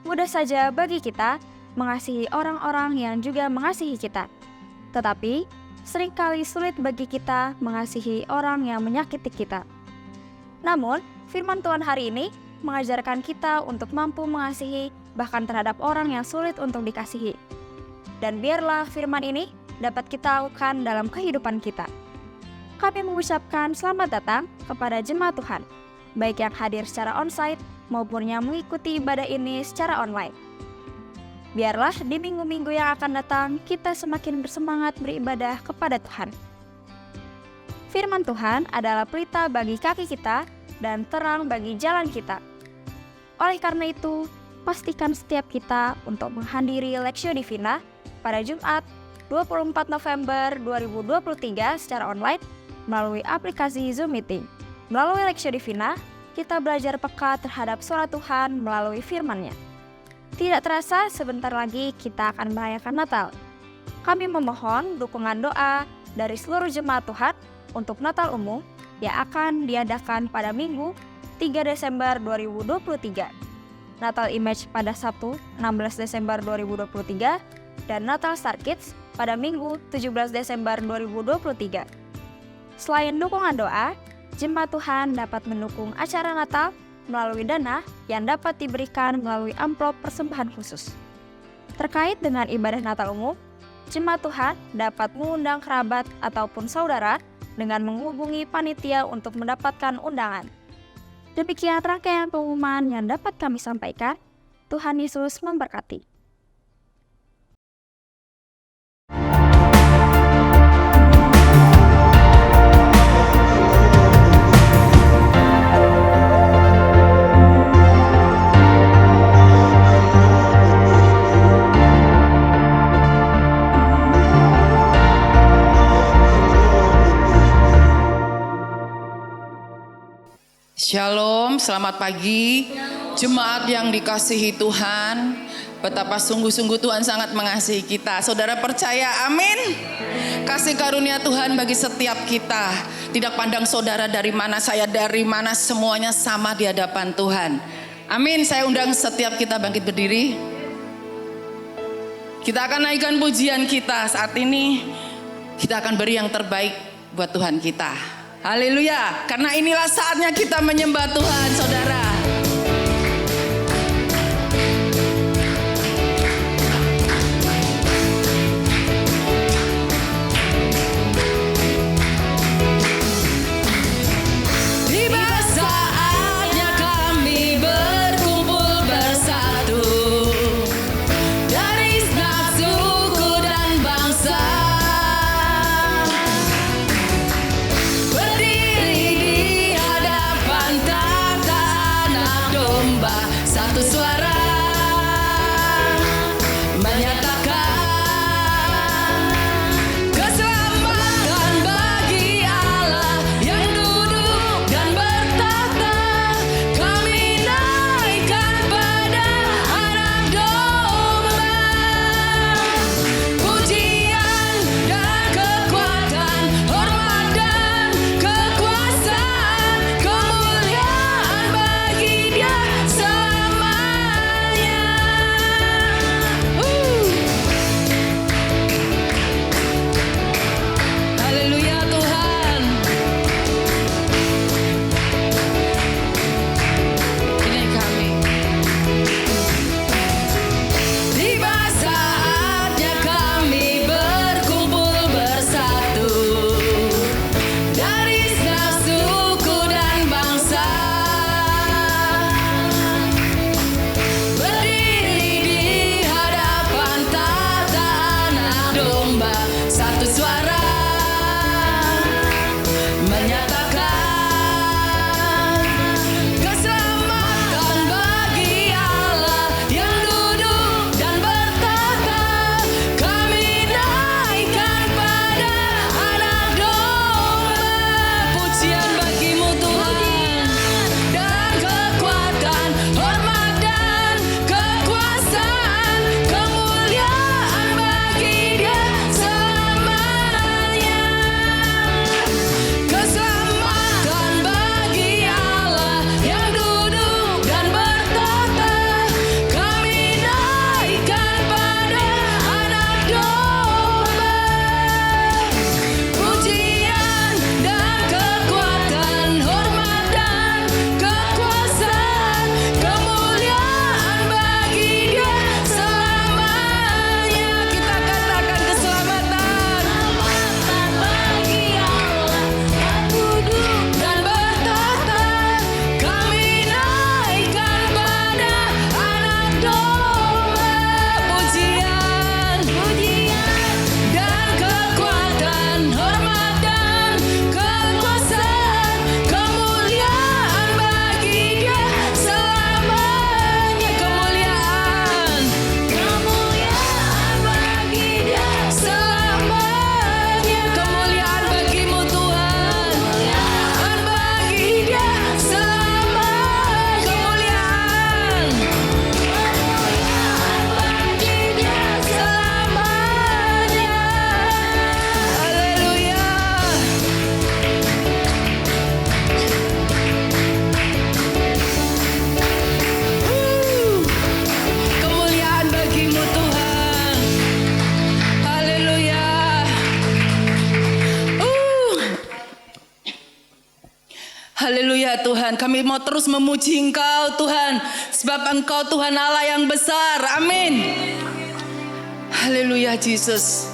mudah saja bagi kita mengasihi orang-orang yang juga mengasihi kita. Tetapi, seringkali sulit bagi kita mengasihi orang yang menyakiti kita. Namun, firman Tuhan hari ini mengajarkan kita untuk mampu mengasihi bahkan terhadap orang yang sulit untuk dikasihi. Dan biarlah firman ini dapat kita lakukan dalam kehidupan kita. Kami mengucapkan selamat datang kepada jemaat Tuhan, baik yang hadir secara onsite maupun yang mengikuti ibadah ini secara online. Biarlah di minggu-minggu yang akan datang kita semakin bersemangat beribadah kepada Tuhan. Firman Tuhan adalah pelita bagi kaki kita dan terang bagi jalan kita. Oleh karena itu, pastikan setiap kita untuk menghadiri Lectio Divina pada Jumat 24 November 2023 secara online melalui aplikasi Zoom Meeting. Melalui Lectio Divina, kita belajar peka terhadap suara Tuhan melalui firman-Nya. Tidak terasa sebentar lagi kita akan merayakan Natal. Kami memohon dukungan doa dari seluruh jemaat Tuhan untuk Natal umum yang akan diadakan pada Minggu 3 Desember 2023. Natal Image pada Sabtu 16 Desember 2023 dan Natal Star Kids pada Minggu 17 Desember 2023. Selain dukungan doa, jemaat Tuhan dapat mendukung acara Natal melalui dana yang dapat diberikan melalui amplop persembahan khusus. Terkait dengan ibadah Natal umum, jemaat Tuhan dapat mengundang kerabat ataupun saudara dengan menghubungi panitia untuk mendapatkan undangan. Demikian rangkaian pengumuman yang dapat kami sampaikan. Tuhan Yesus memberkati. Shalom, selamat pagi jemaat yang dikasihi Tuhan. Betapa sungguh-sungguh Tuhan sangat mengasihi kita. Saudara percaya, amin. Kasih karunia Tuhan bagi setiap kita. Tidak pandang saudara dari mana, saya dari mana, semuanya sama di hadapan Tuhan. Amin. Saya undang setiap kita bangkit berdiri. Kita akan naikkan pujian kita saat ini. Kita akan beri yang terbaik buat Tuhan kita. Haleluya, karena inilah saatnya kita menyembah Tuhan, saudara. Tiba saatnya kami berkumpul bersatu dari setiap suku dan bangsa. Satu suara menyatakan keselamatan bagi Allah yang duduk dan bertahta. Kami naikkan pada anak domba pujian dan kekuatan, hormat dan kekuasaan, kemuliaan bagi Dia. Tuhan. Kami mau terus memuji Engkau Tuhan. Sebab Engkau Tuhan Allah yang besar. Amin. Haleluya Yesus.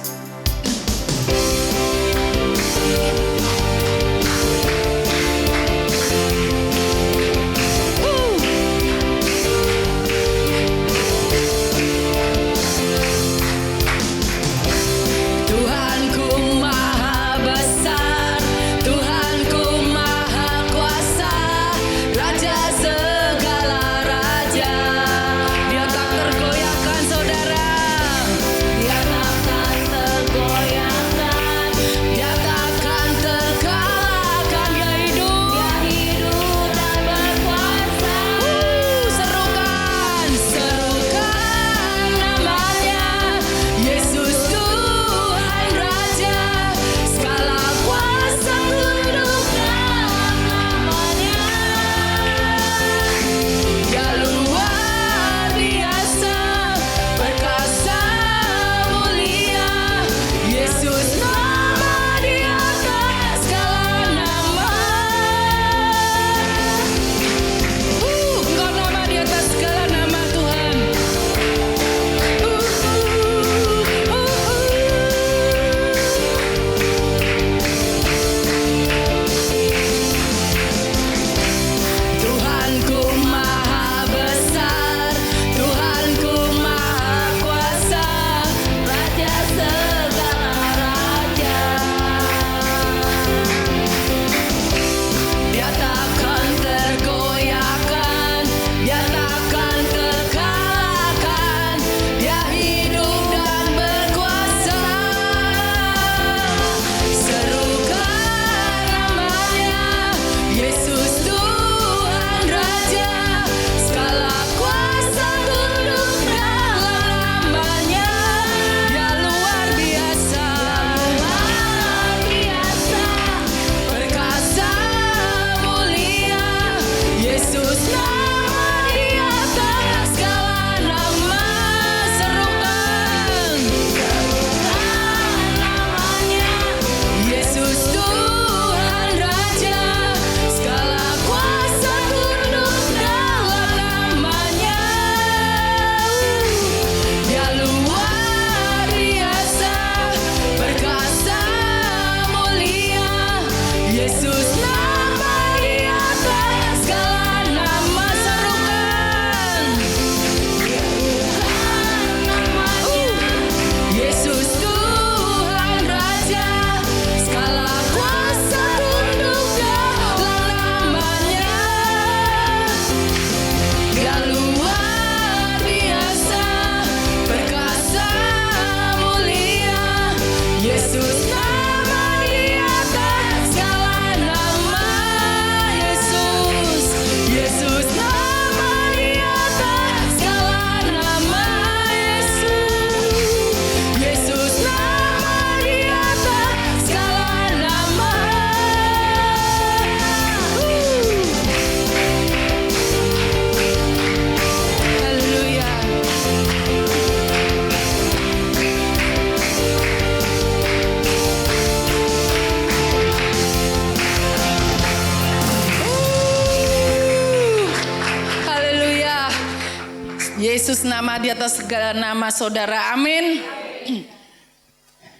Yesus nama di atas segala nama saudara. Amin.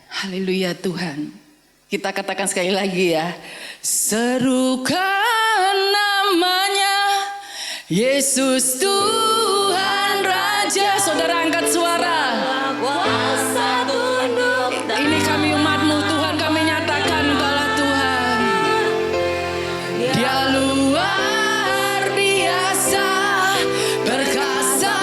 Haleluya Tuhan. Kita katakan sekali lagi ya. Serukan namanya Yesus Tuhan Raja. Saudara angkat suara. Ini kami umat-Mu Tuhan, kami nyatakan Engkaulah Tuhan. Dia luar biasa, perkasa,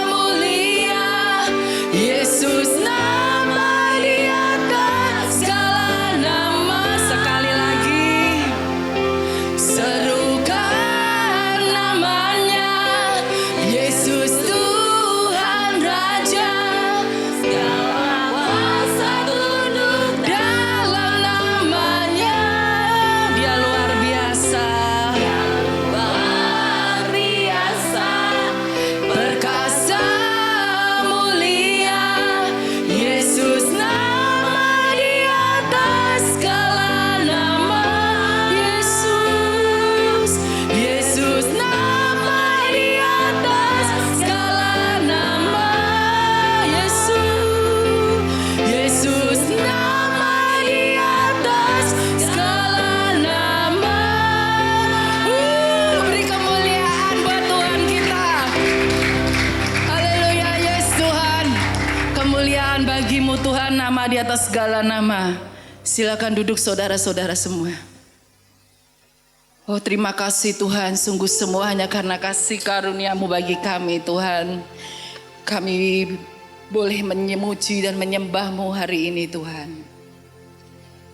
mulia. Yesus nama di atas segala nama. Sekali lagi. Serukan namanya Yesus Tuhan Raja. Tuhan, nama di atas segala nama. Silakan duduk saudara-saudara semua. Oh terima kasih Tuhan, sungguh semua hanya karena kasih karunia-Mu bagi kami Tuhan. Kami boleh memuji dan menyembah-Mu hari ini Tuhan.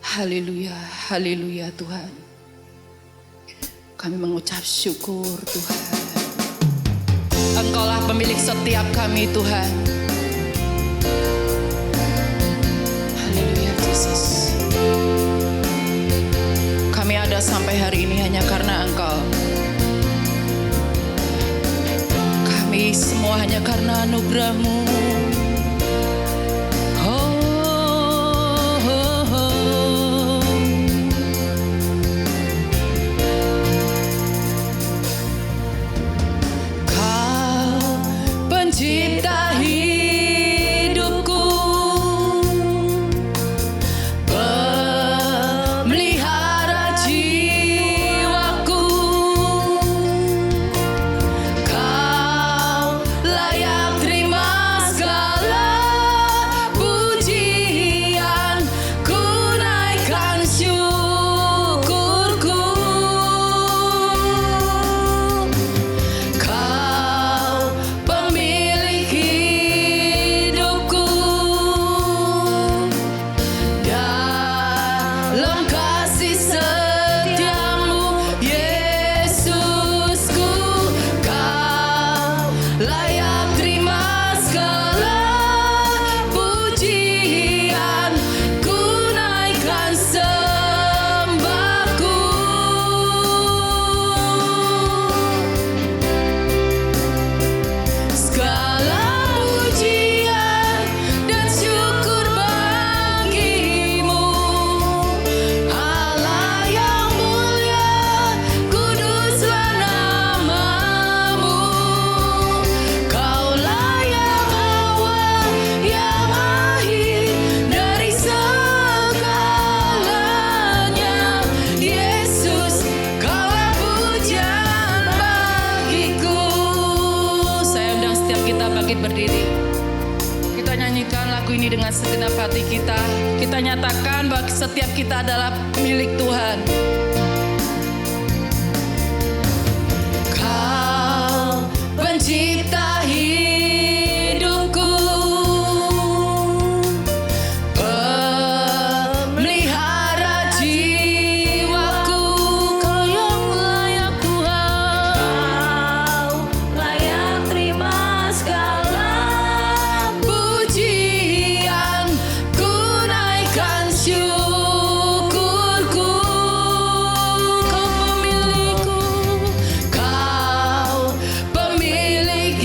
Haleluya, haleluya Tuhan. Kami mengucap syukur Tuhan. Engkaulah pemilik setiap kami Tuhan. Haleluya Yesus. Kami ada sampai hari ini hanya karena Engkau. Kami semua hanya karena anugerah-Mu. Pencipta hidupku, pemelihara jiwaku, Kau layak terima segala pujian, ku naikkan syukurku. Kau pemilik hidupku, dalam kasih setiamu Yesusku, Kau layak terima segala pujian, ku naikkan sembahku. Segala pujian dan syukur bagi-Mu, Allah yang mulia, kuduslah nama-Mu. Kaulah yang awal, yang akhir dari segalanya. Yesus, Kaulah pujian bagiku. Saya undang setiap kita bangkit berdiri. Kita nyanyikan lagu ini dengan segenap hati kita. Kita nyatakan bahwa setiap kita adalah milik Tuhan. Kau pencipta hidupku, pemelihara jiwaku, Kau yang layak Tuhan. Kau layak terima segala pujian, ku naikkan syukurku. Kau pemilikku, Kau pemilik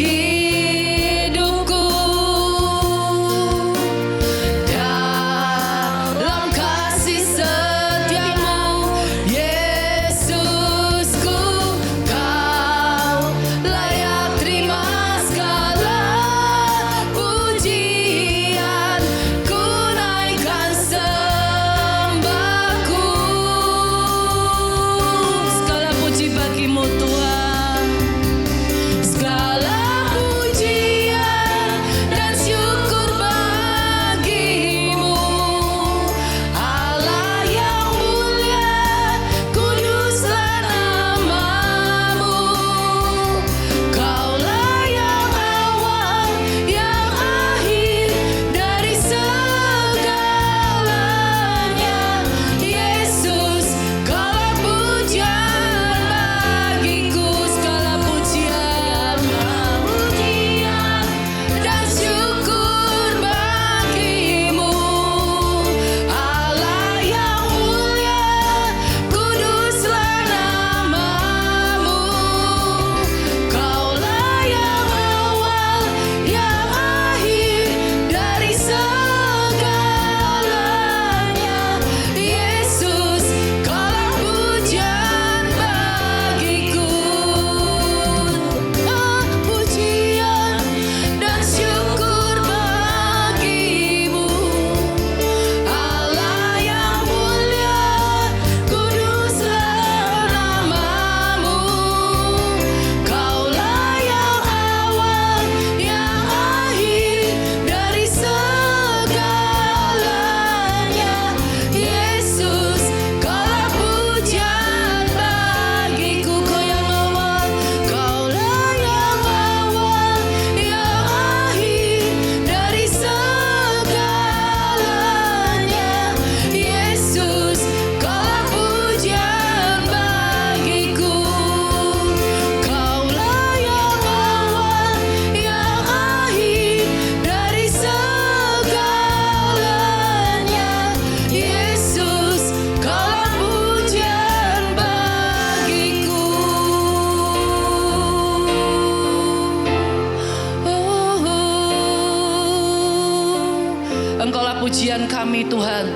pujian kami Tuhan.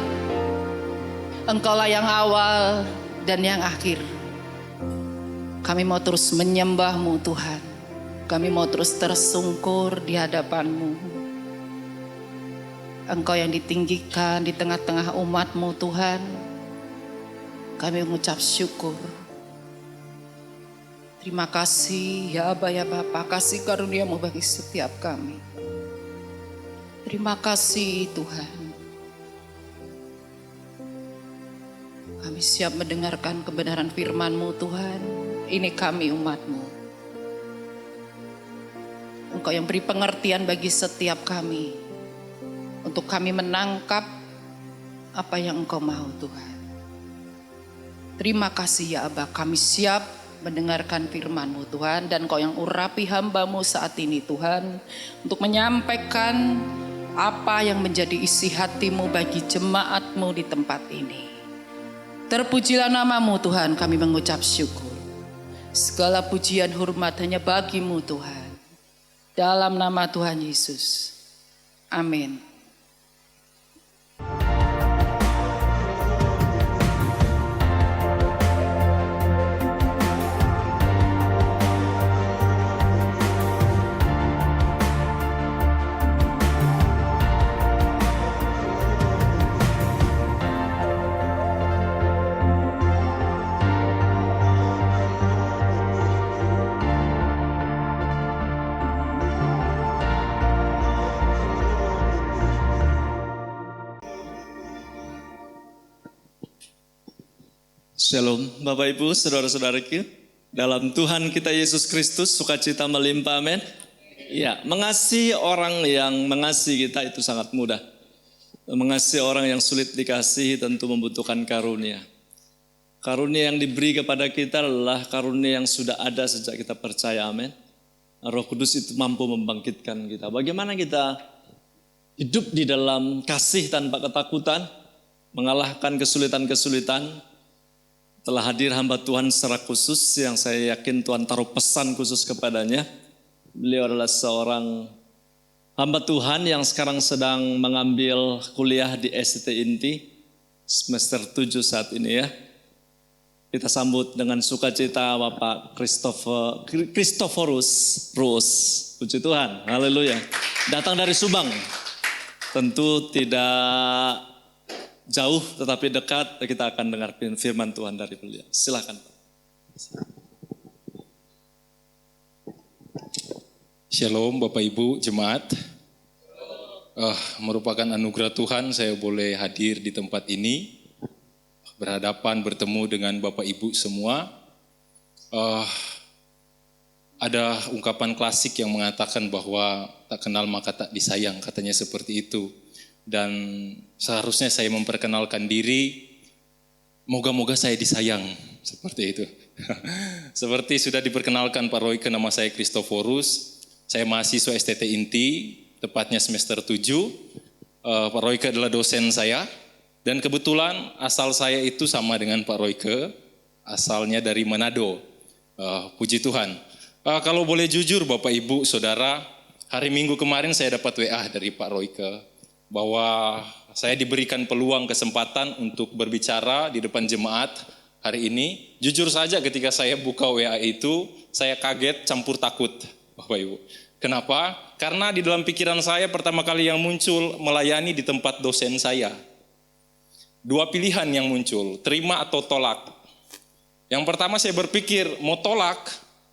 Engkaulah yang awal dan yang akhir. Kami mau terus menyembah-Mu Tuhan. Kami mau terus tersungkur di hadapan-Mu. Engkau yang ditinggikan di tengah-tengah umat-Mu Tuhan. Kami mengucap syukur. Terima kasih ya Aba ya Bapa, kasih karunia-Mu bagi setiap kami. Terima kasih Tuhan. Kami siap mendengarkan kebenaran firman-Mu Tuhan. Ini kami umat-Mu. Engkau yang beri pengertian bagi setiap kami. Untuk kami menangkap apa yang Engkau mau Tuhan. Terima kasih ya Aba, kami siap mendengarkan firman-Mu Tuhan. Dan Engkau yang urapi hamba-Mu saat ini Tuhan. Untuk menyampaikan apa yang menjadi isi hati-Mu bagi jemaat-Mu di tempat ini. Terpujilah nama-Mu Tuhan, kami mengucap syukur. Segala pujian hormat hanya bagi-Mu Tuhan. Dalam nama Tuhan Yesus. Amin. Shalom Bapak Ibu, saudara-saudaraku. Dalam Tuhan kita Yesus Kristus, sukacita melimpah, amin. Ya, mengasihi orang yang mengasihi kita itu sangat mudah. Mengasihi orang yang sulit dikasihi tentu membutuhkan karunia. Karunia yang diberi kepada kita adalah karunia yang sudah ada sejak kita percaya, amin. Roh Kudus itu mampu membangkitkan kita. Bagaimana kita hidup di dalam kasih tanpa ketakutan, mengalahkan kesulitan-kesulitan. Telah hadir hamba Tuhan secara khusus yang saya yakin Tuhan taruh pesan khusus kepadanya. Beliau adalah seorang hamba Tuhan yang sekarang sedang mengambil kuliah di STT Inti semester 7 saat ini ya. Kita sambut dengan sukacita Bapak Christophorus Ruus. Puji Tuhan, haleluya. Datang dari Subang. Tentu tidak jauh tetapi dekat, kita akan dengar firman Tuhan dari beliau. Silakan Pak. Shalom Bapak Ibu Jemaat. Merupakan anugerah Tuhan saya boleh hadir di tempat ini, berhadapan bertemu dengan Bapak Ibu semua. Ada ungkapan klasik yang mengatakan bahwa tak kenal maka tak disayang, katanya seperti itu. Dan seharusnya saya memperkenalkan diri, moga-moga saya disayang, seperti itu. Seperti sudah diperkenalkan Pak Royke, nama saya Christophorus, saya mahasiswa STT Inti, tepatnya semester 7. Pak Royke adalah dosen saya, dan kebetulan asal saya itu sama dengan Pak Royke, asalnya dari Manado. Puji Tuhan. Kalau boleh jujur Bapak Ibu Saudara, hari Minggu kemarin saya dapat WA dari Pak Royke, bahwa saya diberikan peluang kesempatan untuk berbicara di depan jemaat hari ini. Jujur saja ketika saya buka WA itu, saya kaget campur takut, Bapak Ibu. Kenapa? Karena di dalam pikiran saya pertama kali yang muncul melayani di tempat dosen saya. Dua pilihan yang muncul, terima atau tolak. Yang pertama saya berpikir mau tolak,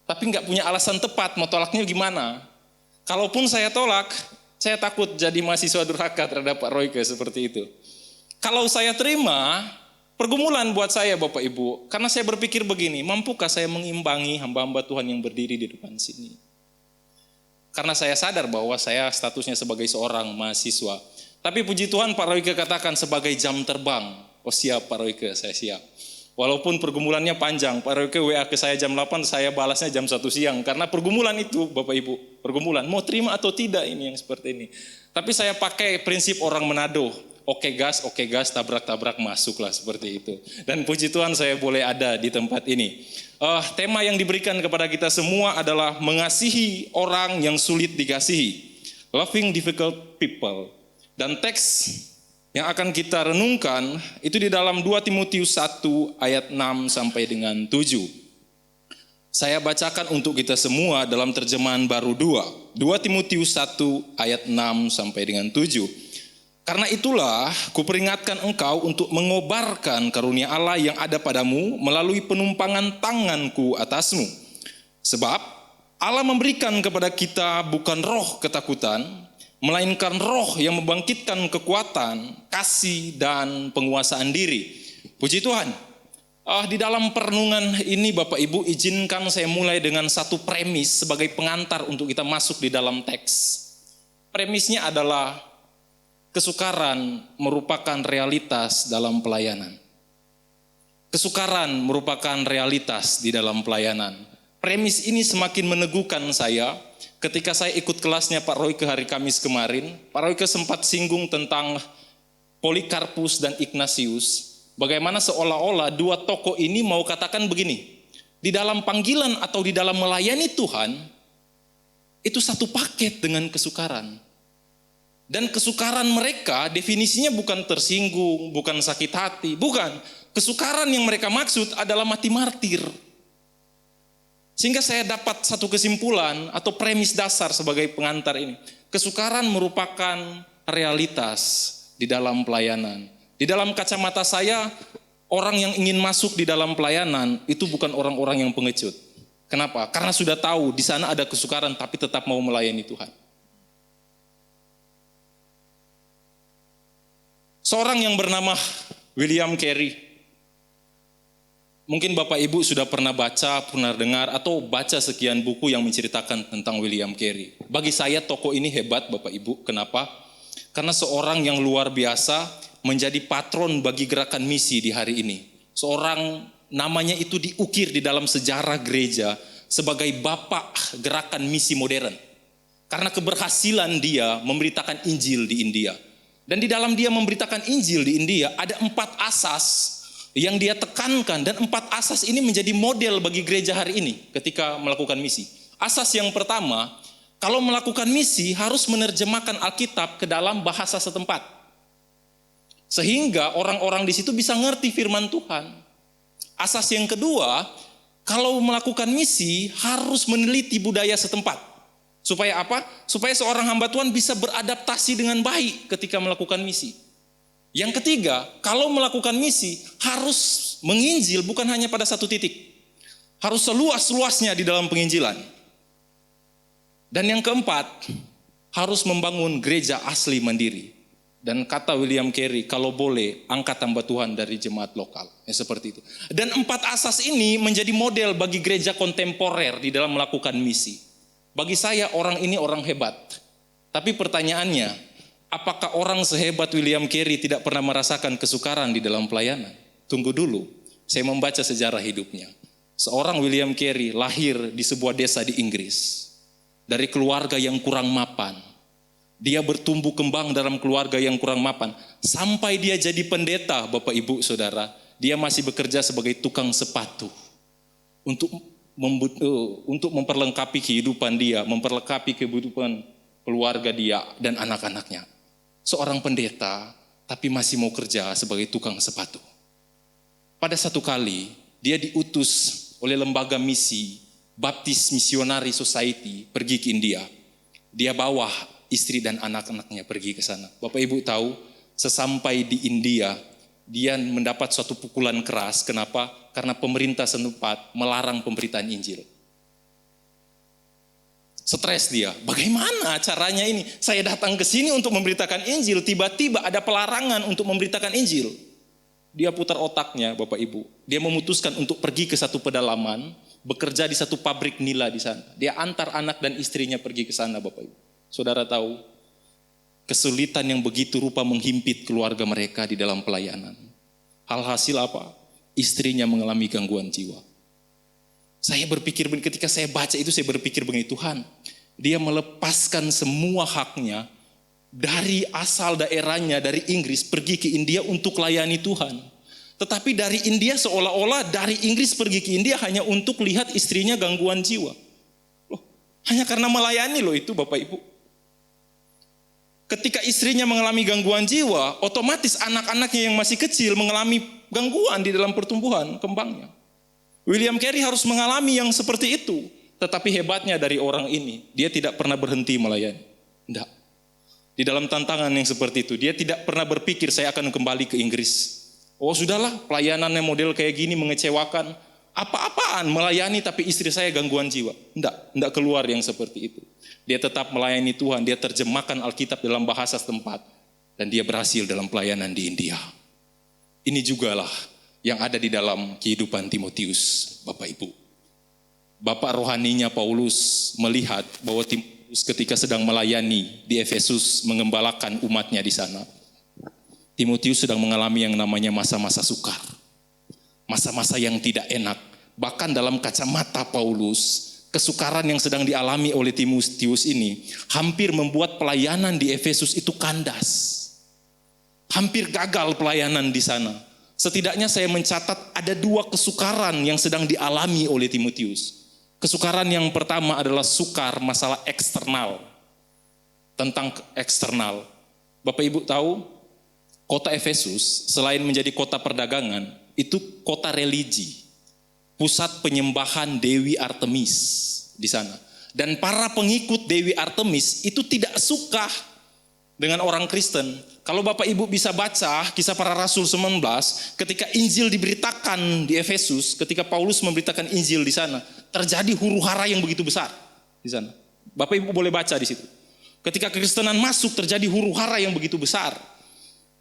tapi nggak punya alasan tepat mau tolaknya gimana. Kalaupun saya tolak, saya takut jadi mahasiswa durhaka terhadap Pak Royke seperti itu. Kalau saya terima, pergumulan buat saya Bapak Ibu. Karena saya berpikir begini, mampukah saya mengimbangi hamba-hamba Tuhan yang berdiri di depan sini? Karena saya sadar bahwa saya statusnya sebagai seorang mahasiswa. Tapi puji Tuhan Pak Royke katakan sebagai jam terbang. Oh siap Pak Royke, saya siap. Walaupun pergumulannya panjang, Pak Royke WA ke saya jam 8, saya balasnya jam 1 siang. Karena pergumulan itu, Bapak Ibu, pergumulan. Mau terima atau tidak ini yang seperti ini. Tapi saya pakai prinsip orang Manado. Oke gas, tabrak-tabrak masuklah seperti itu. Dan puji Tuhan saya boleh ada di tempat ini. Tema yang diberikan kepada kita semua adalah mengasihi orang yang sulit dikasihi. Loving difficult people. Dan teks Yang akan kita renungkan itu di dalam 2 Timotius 1 ayat 6 sampai dengan 7. Saya bacakan untuk kita semua dalam terjemahan baru 2. 2 Timotius 1 ayat 6 sampai dengan 7. Karena itulah kuperingatkan engkau untuk mengobarkan karunia Allah yang ada padamu melalui penumpangan tanganku atasmu. Sebab Allah memberikan kepada kita bukan roh ketakutan, melainkan roh yang membangkitkan kekuatan, kasih, dan penguasaan diri. Puji Tuhan. Di dalam perenungan ini Bapak Ibu, izinkan saya mulai dengan satu premis sebagai pengantar untuk kita masuk di dalam teks. Premisnya adalah kesukaran merupakan realitas dalam pelayanan. Kesukaran merupakan realitas di dalam pelayanan. Premis ini semakin meneguhkan saya ketika saya ikut kelasnya Pak Royke hari Kamis kemarin. Pak Royke sempat singgung tentang Polikarpus dan Ignatius. Bagaimana seolah-olah dua tokoh ini mau katakan begini, di dalam panggilan atau di dalam melayani Tuhan, itu satu paket dengan kesukaran. Dan kesukaran mereka definisinya bukan tersinggung, bukan sakit hati, bukan. Kesukaran yang mereka maksud adalah mati martir. Sehingga saya dapat satu kesimpulan atau premis dasar sebagai pengantar ini. Kesukaran merupakan realitas di dalam pelayanan. Di dalam kacamata saya, orang yang ingin masuk di dalam pelayanan itu bukan orang-orang yang pengecut. Kenapa? Karena sudah tahu di sana ada kesukaran tapi tetap mau melayani Tuhan. Seorang yang bernama William Carey. Mungkin Bapak Ibu sudah pernah baca, pernah dengar, atau baca sekian buku yang menceritakan tentang William Carey. Bagi saya tokoh ini hebat Bapak Ibu. Kenapa? Karena seorang yang luar biasa menjadi patron bagi gerakan misi di hari ini. Seorang namanya itu diukir di dalam sejarah gereja sebagai bapak gerakan misi modern. Karena keberhasilan dia memberitakan Injil di India. Dan di dalam dia memberitakan Injil di India ada 4 asas yang dia tekankan. Dan 4 asas ini menjadi model bagi gereja hari ini ketika melakukan misi. Asas yang pertama, kalau melakukan misi harus menerjemahkan Alkitab ke dalam bahasa setempat. Sehingga orang-orang di situ bisa ngerti firman Tuhan. Asas yang kedua, kalau melakukan misi harus meneliti budaya setempat. Supaya apa? Supaya seorang hamba Tuhan bisa beradaptasi dengan baik ketika melakukan misi. Yang ketiga, kalau melakukan misi harus menginjil bukan hanya pada satu titik. Harus seluas-luasnya di dalam penginjilan. Dan yang keempat, harus membangun gereja asli mandiri. Dan kata William Carey, kalau boleh angkat hamba Tuhan dari jemaat lokal. Seperti itu. Dan 4 asas ini menjadi model bagi gereja kontemporer di dalam melakukan misi. Bagi saya orang ini orang hebat. Tapi pertanyaannya, apakah orang sehebat William Carey tidak pernah merasakan kesukaran di dalam pelayanan? Tunggu dulu, saya membaca sejarah hidupnya. Seorang William Carey lahir di sebuah desa di Inggris. Dari keluarga yang kurang mapan. Dia bertumbuh kembang dalam keluarga yang kurang mapan. Sampai dia jadi pendeta, Bapak Ibu Saudara. Dia masih bekerja sebagai tukang sepatu. Untuk memperlengkapi kehidupan dia. Memperlengkapi kehidupan keluarga dia dan anak-anaknya. Seorang pendeta, tapi masih mau kerja sebagai tukang sepatu. Pada satu kali, dia diutus oleh lembaga misi, Baptist Missionary Society, pergi ke India. Dia bawa istri dan anak-anaknya pergi ke sana. Bapak Ibu tahu, sesampai di India, dia mendapat suatu pukulan keras. Kenapa? Karena pemerintah setempat melarang pemberitaan Injil. Stres dia. Bagaimana caranya ini? Saya datang ke sini untuk memberitakan Injil, tiba-tiba ada pelarangan untuk memberitakan Injil. Dia putar otaknya, Bapak Ibu. Dia memutuskan untuk pergi ke satu pedalaman, bekerja di satu pabrik nila di sana. Dia antar anak dan istrinya pergi ke sana, Bapak Ibu. Saudara tahu, kesulitan yang begitu rupa menghimpit keluarga mereka di dalam pelayanan. Alhasil apa? Istrinya mengalami gangguan jiwa. Saya berpikir, ketika saya baca itu saya berpikir begini, Tuhan, dia melepaskan semua haknya dari asal daerahnya, dari Inggris, pergi ke India untuk layani Tuhan. Tetapi dari India seolah-olah dari Inggris pergi ke India hanya untuk lihat istrinya gangguan jiwa. Loh, hanya karena melayani loh itu Bapak Ibu. ketika istrinya mengalami gangguan jiwa, otomatis anak-anaknya yang masih kecil mengalami gangguan di dalam pertumbuhan kembangnya. William Carey harus mengalami yang seperti itu. Tetapi hebatnya dari orang ini, dia tidak pernah berhenti melayani. Tidak. Di dalam tantangan yang seperti itu, dia tidak pernah berpikir saya akan kembali ke Inggris. Oh sudahlah, pelayanannya model kayak gini mengecewakan. Apa-apaan melayani tapi istri saya gangguan jiwa. Tidak keluar yang seperti itu. Dia tetap melayani Tuhan, dia terjemahkan Alkitab dalam bahasa setempat. Dan dia berhasil dalam pelayanan di India. Ini jugalah yang ada di dalam kehidupan Timotius, Bapak Ibu. Bapak rohaninya Paulus melihat bahwa Timotius ketika sedang melayani di Efesus mengembalakan umatnya di sana. Timotius sedang mengalami yang namanya masa-masa sukar. Masa-masa yang tidak enak. Bahkan dalam kacamata Paulus, kesukaran yang sedang dialami oleh Timotius ini hampir membuat pelayanan di Efesus itu kandas. Hampir gagal pelayanan di sana. Setidaknya saya mencatat ada 2 kesukaran yang sedang dialami oleh Timotius. Kesukaran yang pertama adalah sukar masalah eksternal. Tentang eksternal. Bapak Ibu tahu, kota Efesus selain menjadi kota perdagangan, itu kota religi. Pusat penyembahan Dewi Artemis di sana. Dan para pengikut Dewi Artemis itu tidak suka dengan orang Kristen. Kalau Bapak Ibu bisa baca Kisah Para Rasul 19, ketika Injil diberitakan di Efesus, ketika Paulus memberitakan Injil di sana, terjadi huru-hara yang begitu besar di sana. Bapak Ibu boleh baca di situ. Ketika kekristenan masuk, terjadi huru-hara yang begitu besar.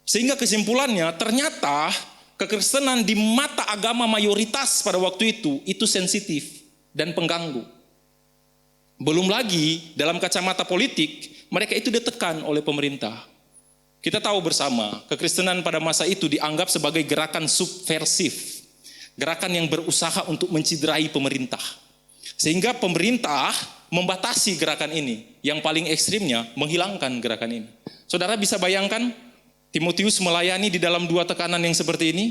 Sehingga kesimpulannya ternyata kekristenan di mata agama mayoritas pada waktu itu sensitif dan pengganggu. Belum lagi dalam kacamata politik, mereka itu ditekan oleh pemerintah. Kita tahu bersama, kekristenan pada masa itu dianggap sebagai gerakan subversif. Gerakan yang berusaha untuk menciderai pemerintah. Sehingga pemerintah membatasi gerakan ini. Yang paling ekstrimnya, menghilangkan gerakan ini. Saudara bisa bayangkan, Timotius melayani di dalam 2 tekanan yang seperti ini.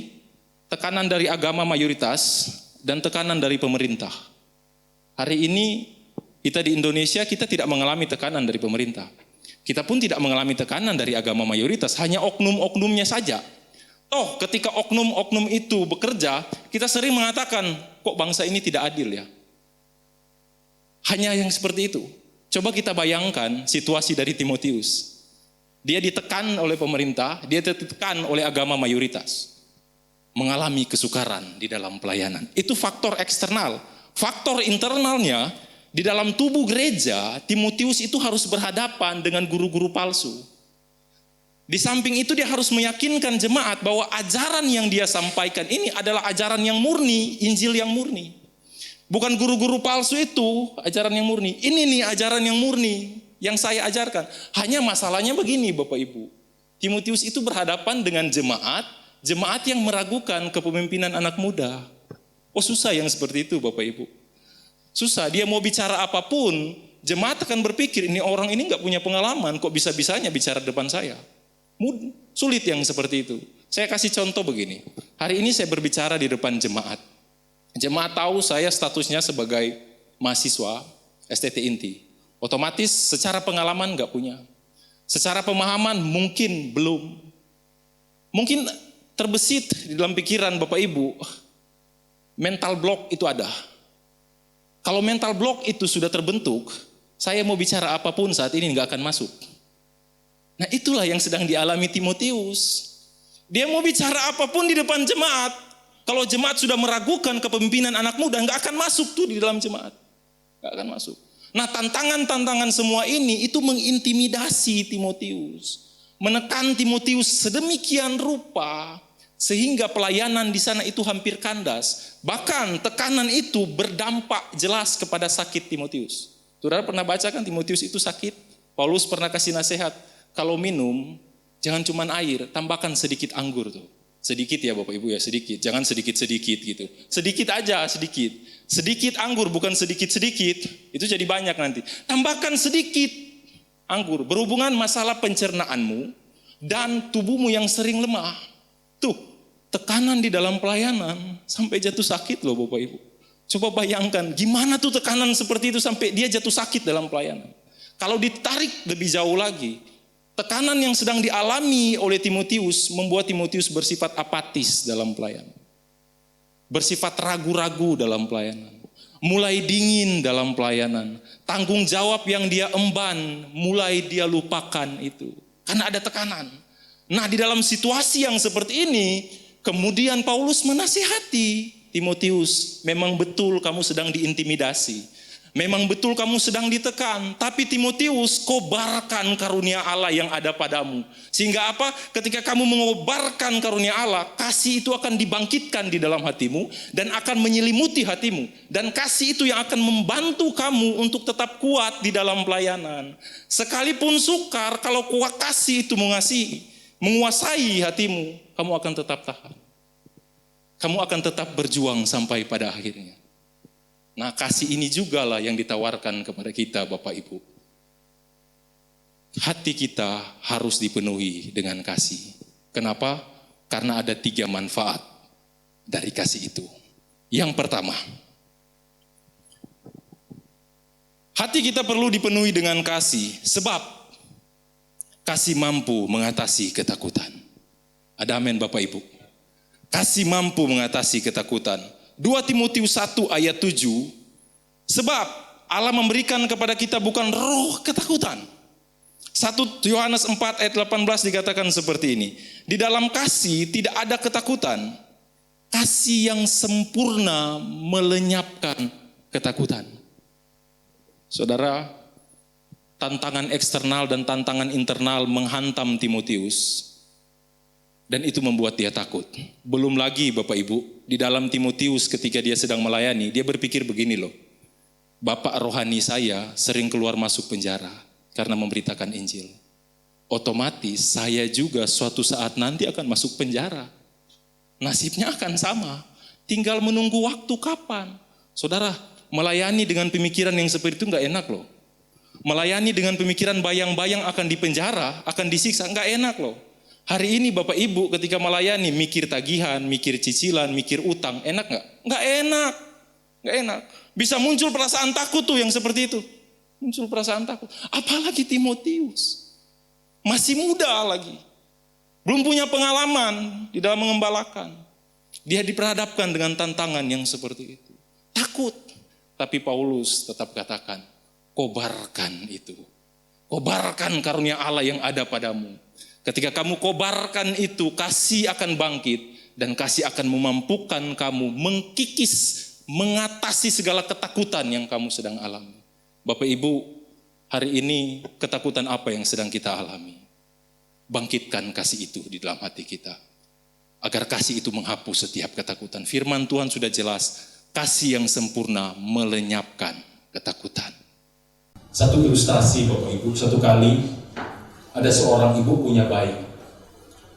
Tekanan dari agama mayoritas dan tekanan dari pemerintah. Hari ini kita di Indonesia kita tidak mengalami tekanan dari pemerintah. Kita pun tidak mengalami tekanan dari agama mayoritas, hanya oknum-oknumnya saja. Toh ketika oknum-oknum itu bekerja, kita sering mengatakan, kok bangsa ini tidak adil ya? Hanya yang seperti itu. Coba kita bayangkan situasi dari Timotius. Dia ditekan oleh pemerintah, dia ditekan oleh agama mayoritas. Mengalami kesukaran di dalam pelayanan. Itu faktor eksternal. Faktor internalnya, di dalam tubuh gereja, Timotius itu harus berhadapan dengan guru-guru palsu. Di samping itu dia harus meyakinkan jemaat bahwa ajaran yang dia sampaikan ini adalah ajaran yang murni, Injil yang murni. Bukan guru-guru palsu itu ajaran yang murni. Ini nih ajaran yang murni yang saya ajarkan. Hanya masalahnya begini Bapak Ibu. Timotius itu berhadapan dengan jemaat yang meragukan kepemimpinan anak muda. Oh susah yang seperti itu Bapak Ibu. Susah, dia mau bicara apapun, jemaat akan berpikir, ini orang ini gak punya pengalaman, kok bisa-bisanya bicara depan saya. Sulit yang seperti itu. Saya kasih contoh begini, hari ini saya berbicara di depan jemaat. Jemaat tahu saya statusnya sebagai mahasiswa STT Inti. Otomatis secara pengalaman gak punya. Secara pemahaman mungkin belum. Mungkin terbesit di dalam pikiran Bapak Ibu, mental block itu ada. Kalau mental block itu sudah terbentuk, saya mau bicara apapun saat ini nggak akan masuk. Nah itulah yang sedang dialami Timotius. Dia mau bicara apapun di depan jemaat. Kalau jemaat sudah meragukan kepemimpinan anak muda, nggak akan masuk tuh di dalam jemaat. Nggak akan masuk. Nah tantangan-tantangan semua ini itu mengintimidasi Timotius. Menekan Timotius sedemikian rupa, sehingga pelayanan di sana itu hampir kandas. Bahkan tekanan itu berdampak jelas kepada sakit Timotius. Saudara pernah baca kan Timotius itu sakit? Paulus pernah kasih nasihat, kalau minum jangan cuma air, tambahkan sedikit anggur tuh. Sedikit ya Bapak Ibu ya, sedikit. Jangan sedikit-sedikit gitu. Sedikit aja, sedikit. Sedikit anggur, bukan sedikit-sedikit. Itu jadi banyak nanti. Tambahkan sedikit anggur. Berhubungan masalah pencernaanmu dan tubuhmu yang sering lemah. Tuh, tekanan di dalam pelayanan sampai jatuh sakit loh Bapak Ibu. Coba bayangkan gimana tuh tekanan seperti itu sampai dia jatuh sakit dalam pelayanan. Kalau ditarik lebih jauh lagi, tekanan yang sedang dialami oleh Timotius membuat Timotius bersifat apatis dalam pelayanan. Bersifat ragu-ragu dalam pelayanan. Mulai dingin dalam pelayanan. Tanggung jawab yang dia emban, mulai dia lupakan itu. Karena ada tekanan. Nah, di dalam situasi yang seperti ini, kemudian Paulus menasihati Timotius, memang betul kamu sedang diintimidasi. Memang betul kamu sedang ditekan, tapi Timotius, kobarkan karunia Allah yang ada padamu. Sehingga apa? Ketika kamu mengobarkan karunia Allah, kasih itu akan dibangkitkan di dalam hatimu dan akan menyelimuti hatimu. Dan kasih itu yang akan membantu kamu untuk tetap kuat di dalam pelayanan. Sekalipun sukar, kalau kuat kasih itu mengasihi, menguasai hatimu, kamu akan tetap tahan. Kamu akan tetap berjuang sampai pada akhirnya. Nah, kasih ini juga lah yang ditawarkan kepada kita, Bapak Ibu. Hati kita harus dipenuhi dengan kasih. Kenapa? Karena ada 3 manfaat dari kasih itu. Yang pertama, hati kita perlu dipenuhi dengan kasih, sebab kasih mampu mengatasi ketakutan. Ada amin, Bapak Ibu. Kasih mampu mengatasi ketakutan. 2 Timotius 1 ayat 7, sebab Allah memberikan kepada kita bukan roh ketakutan. 1 Yohanes 4 ayat 18 dikatakan seperti ini, di dalam kasih tidak ada ketakutan, kasih yang sempurna melenyapkan ketakutan. Saudara, tantangan eksternal dan tantangan internal menghantam Timotius. Dan itu membuat dia takut. Belum lagi Bapak Ibu, di dalam Timotius ketika dia sedang melayani, dia berpikir begini loh. Bapak rohani saya sering keluar masuk penjara karena memberitakan Injil. Otomatis saya juga suatu saat nanti akan masuk penjara. Nasibnya akan sama. Tinggal menunggu waktu kapan. Saudara, melayani dengan pemikiran yang seperti itu enggak enak loh. Melayani dengan pemikiran bayang-bayang akan dipenjara, akan disiksa, enggak enak loh. Hari ini Bapak Ibu ketika melayani mikir tagihan, mikir cicilan, mikir utang, enak nggak? Nggak enak, nggak enak. Bisa muncul perasaan takut tuh yang seperti itu. Muncul perasaan takut. Apalagi Timotius, masih muda lagi, belum punya pengalaman di dalam mengembalakan. Dia diperhadapkan dengan tantangan yang seperti itu. Takut, tapi Paulus tetap katakan, kobarkan itu. Kobarkan karunia Allah yang ada padamu. Ketika kamu kobarkan itu, kasih akan bangkit dan kasih akan memampukan kamu mengkikis, mengatasi segala ketakutan yang kamu sedang alami. Bapak Ibu, hari ini ketakutan apa yang sedang kita alami? Bangkitkan kasih itu di dalam hati kita. Agar kasih itu menghapus setiap ketakutan. Firman Tuhan sudah jelas, kasih yang sempurna melenyapkan ketakutan. Satu ilustrasi Bapak Ibu, satu kali ada seorang ibu punya bayi.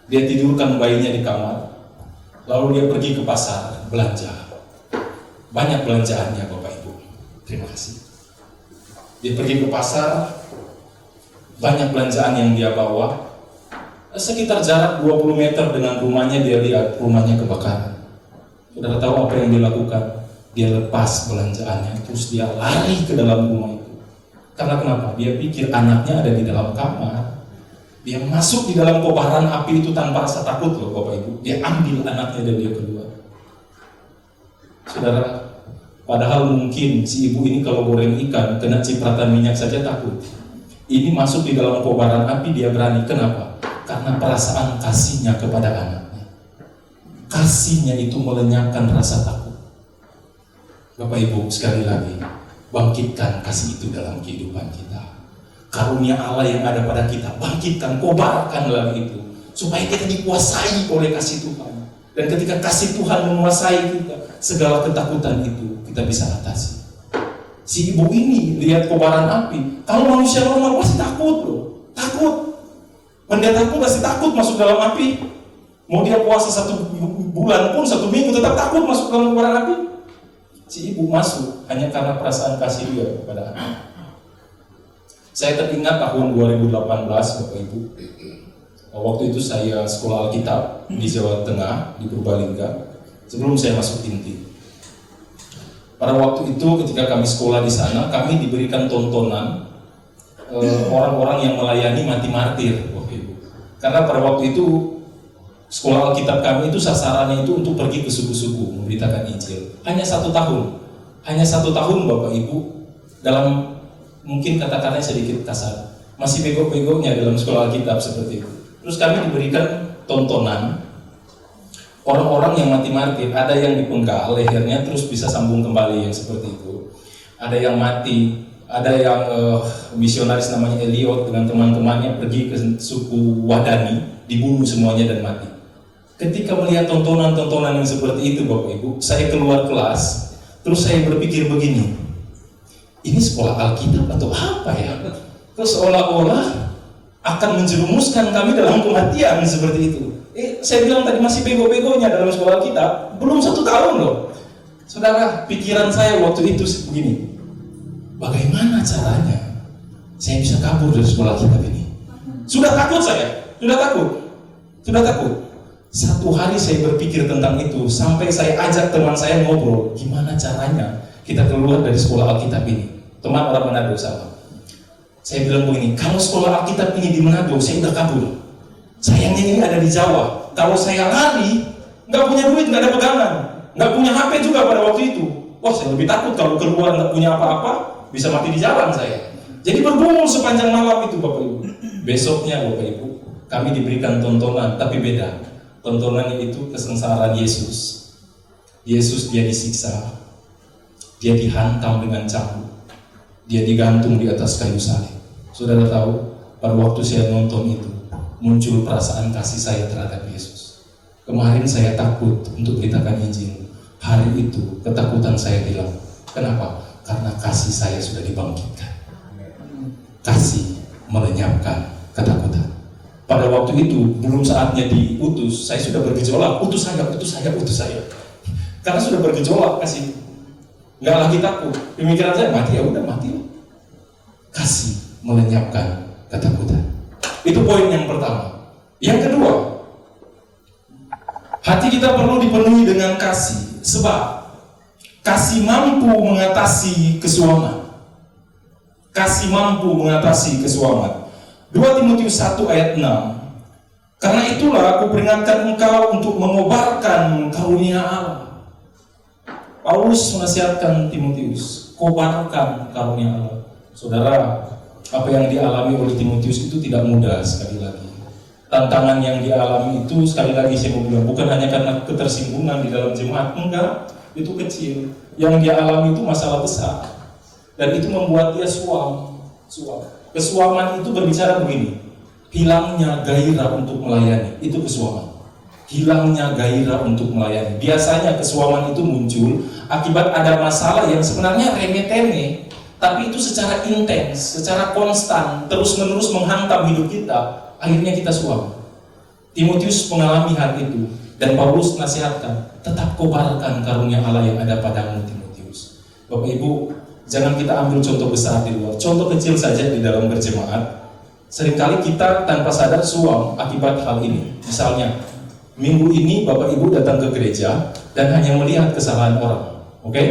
Dia tidurkan bayinya di kamar, lalu dia pergi ke pasar belanja. Banyak belanjaannya Bapak Ibu. Terima kasih. Dia pergi ke pasar, banyak belanjaan yang dia bawa. Sekitar jarak 20 meter dengan rumahnya, dia lihat rumahnya kebakaran. Saudara tahu apa yang dia lakukan? Dia lepas belanjaannya, terus dia lari ke dalam rumah itu. Karena kenapa? Dia pikir anaknya ada di dalam kamar. Dia masuk di dalam kobaran api itu tanpa rasa takut loh Bapak Ibu. Dia ambil anaknya dan dia keluar. Saudara, padahal mungkin si ibu ini kalau goreng ikan kena cipratan minyak saja takut. Ini masuk di dalam kobaran api dia berani. Kenapa? Karena perasaan kasihnya kepada anaknya. Kasihnya itu melenyapkan rasa takut. Bapak Ibu, sekali lagi, bangkitkan kasih itu dalam kehidupan kita. Karunia Allah yang ada pada kita, bangkitkan, kobarkan lagi itu, supaya kita dikuasai oleh kasih Tuhan. Dan ketika kasih Tuhan menguasai kita, segala ketakutan itu kita bisa atasi. Si ibu ini lihat kobaran api, kalau manusia normal pasti takut loh, takut. Pendeta pun pasti takut masuk dalam api. Mau dia puasa 1 bulan pun, 1 minggu tetap takut masuk dalam kobaran api. Si ibu masuk hanya karena perasaan kasih dia kepada anak. Saya teringat tahun 2018 Bapak Ibu. Waktu itu saya sekolah Alkitab di Jawa Tengah, di Purbalingga, sebelum saya masuk inti. Pada waktu itu ketika kami sekolah di sana, kami diberikan tontonan orang-orang yang melayani mati martir, Bapak Ibu. Karena pada waktu itu sekolah Alkitab kami itu sasarannya itu untuk pergi ke suku-suku memberitakan Injil. Hanya 1 tahun Bapak Ibu, dalam mungkin kata-katanya sedikit kasar, masih bego-begonya dalam sekolah Alkitab seperti itu. Terus kami diberikan tontonan orang-orang yang mati martir. Ada yang dipenggal lehernya terus bisa sambung kembali yang seperti itu. Ada yang mati, ada yang misionaris namanya Eliot dengan teman-temannya pergi ke suku Wadani, dibunuh semuanya dan mati. Ketika melihat tontonan-tontonan yang seperti itu Bapak Ibu, saya keluar kelas, terus saya berpikir begini, ini sekolah Alkitab atau apa ya? Terus seolah-olah akan menjerumuskan kami dalam kematian seperti itu. Saya bilang tadi masih bego-begonya dalam sekolah Alkitab, belum 1 tahun loh. Saudara, pikiran saya waktu itu begini, bagaimana caranya saya bisa kabur dari sekolah Alkitab ini? Sudah takut saya, sudah takut. Satu hari saya berpikir tentang itu, sampai saya ajak teman saya ngobrol, gimana caranya kita keluar dari sekolah Alkitab ini. Teman orang Manado sama. Saya bilang begini, kalau sekolah Alkitab ini di Manado, saya udah kabur. Sayangnya ini ada di Jawa. Kalau saya lari, nggak punya duit, nggak ada pegangan, nggak punya HP juga pada waktu itu. Wah, saya lebih takut kalau keluar nggak punya apa-apa, bisa mati di jalan saya. Jadi bergumul sepanjang malam itu Bapak Ibu. Besoknya Bapak Ibu, kami diberikan tontonan, tapi beda. Tontonannya itu kesengsaraan Yesus. Yesus dia disiksa, dia dihantam dengan cambuk, dia digantung di atas kayu salib. Saudara tahu, pada waktu saya nonton itu, muncul perasaan kasih saya terhadap Yesus. Kemarin saya takut untuk beritakan Injil. Hari itu ketakutan saya hilang. Kenapa? Karena kasih saya sudah dibangkitkan. Kasih melenyapkan ketakutan. Pada waktu itu belum saatnya diutus, saya sudah bergejolak, utus saya. Karena sudah bergejolak kasih, nggak lagi takut. Pemikiran saya mati ya udah mati. Kasih melenyapkan ketakutan. Itu poin yang pertama. Yang kedua, hati kita perlu dipenuhi dengan kasih, sebab kasih mampu mengatasi kesuaman. Kasih mampu mengatasi kesuaman. 2 Timotius 1 ayat 6. Karena itulah aku peringatkan engkau untuk mengobarkan karunia Allah. Paulus menasihatkan Timotius, kobarkan karunia Allah. Saudara, apa yang dialami oleh Timotius itu tidak mudah sekali lagi. Tantangan yang dialami itu sekali lagi saya mau bilang, bukan hanya karena ketersinggungan di dalam jemaat, enggak, itu kecil. Yang dia alami itu masalah besar. Dan itu membuat dia suam. Kesuaman itu berbicara begini, hilangnya gairah untuk melayani, itu kesuaman. Hilangnya gairah untuk melayani. Biasanya kesuaman itu muncul akibat ada masalah yang sebenarnya remeh-temeh, tapi itu secara intens, secara konstan, terus-menerus menghantam hidup kita, akhirnya kita suam. Timotius mengalami hal itu, dan Paulus nasihatkan, tetap kobarkan karunia Allah yang ada padamu Timotius. Bapak Ibu, jangan kita ambil contoh besar di luar, contoh kecil saja di dalam berjemaat. Seringkali kita tanpa sadar suam akibat hal ini. Misalnya, minggu ini Bapak Ibu datang ke gereja dan hanya melihat kesalahan orang, oke?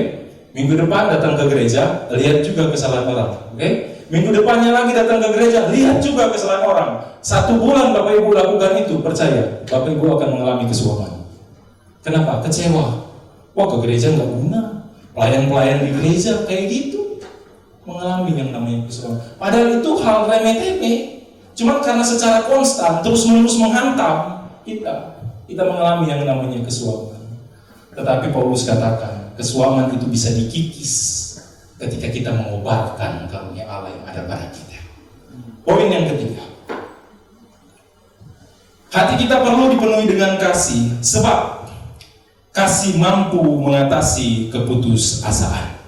Minggu depan datang ke gereja, lihat juga kesalahan orang, oke? Minggu depannya lagi datang ke gereja, lihat juga kesalahan orang. 1 bulan Bapak Ibu lakukan itu, percaya, Bapak Ibu akan mengalami kesuaman. Kenapa? Kecewa. Wah, ke gereja nggak guna. Pelayan-pelayan di gereja kayak gitu mengalami yang namanya kesuaman. Padahal itu hal remeh-temeh. Cuma karena secara konstan terus-menerus menghantam kita mengalami yang namanya kesuaman. Tetapi Paulus katakan, kesuaman itu bisa dikikis ketika kita mengobarkan karunia Allah yang ada pada kita. Poin yang ketiga, hati kita perlu dipenuhi dengan kasih, sebab kasih mampu mengatasi keputusasaan.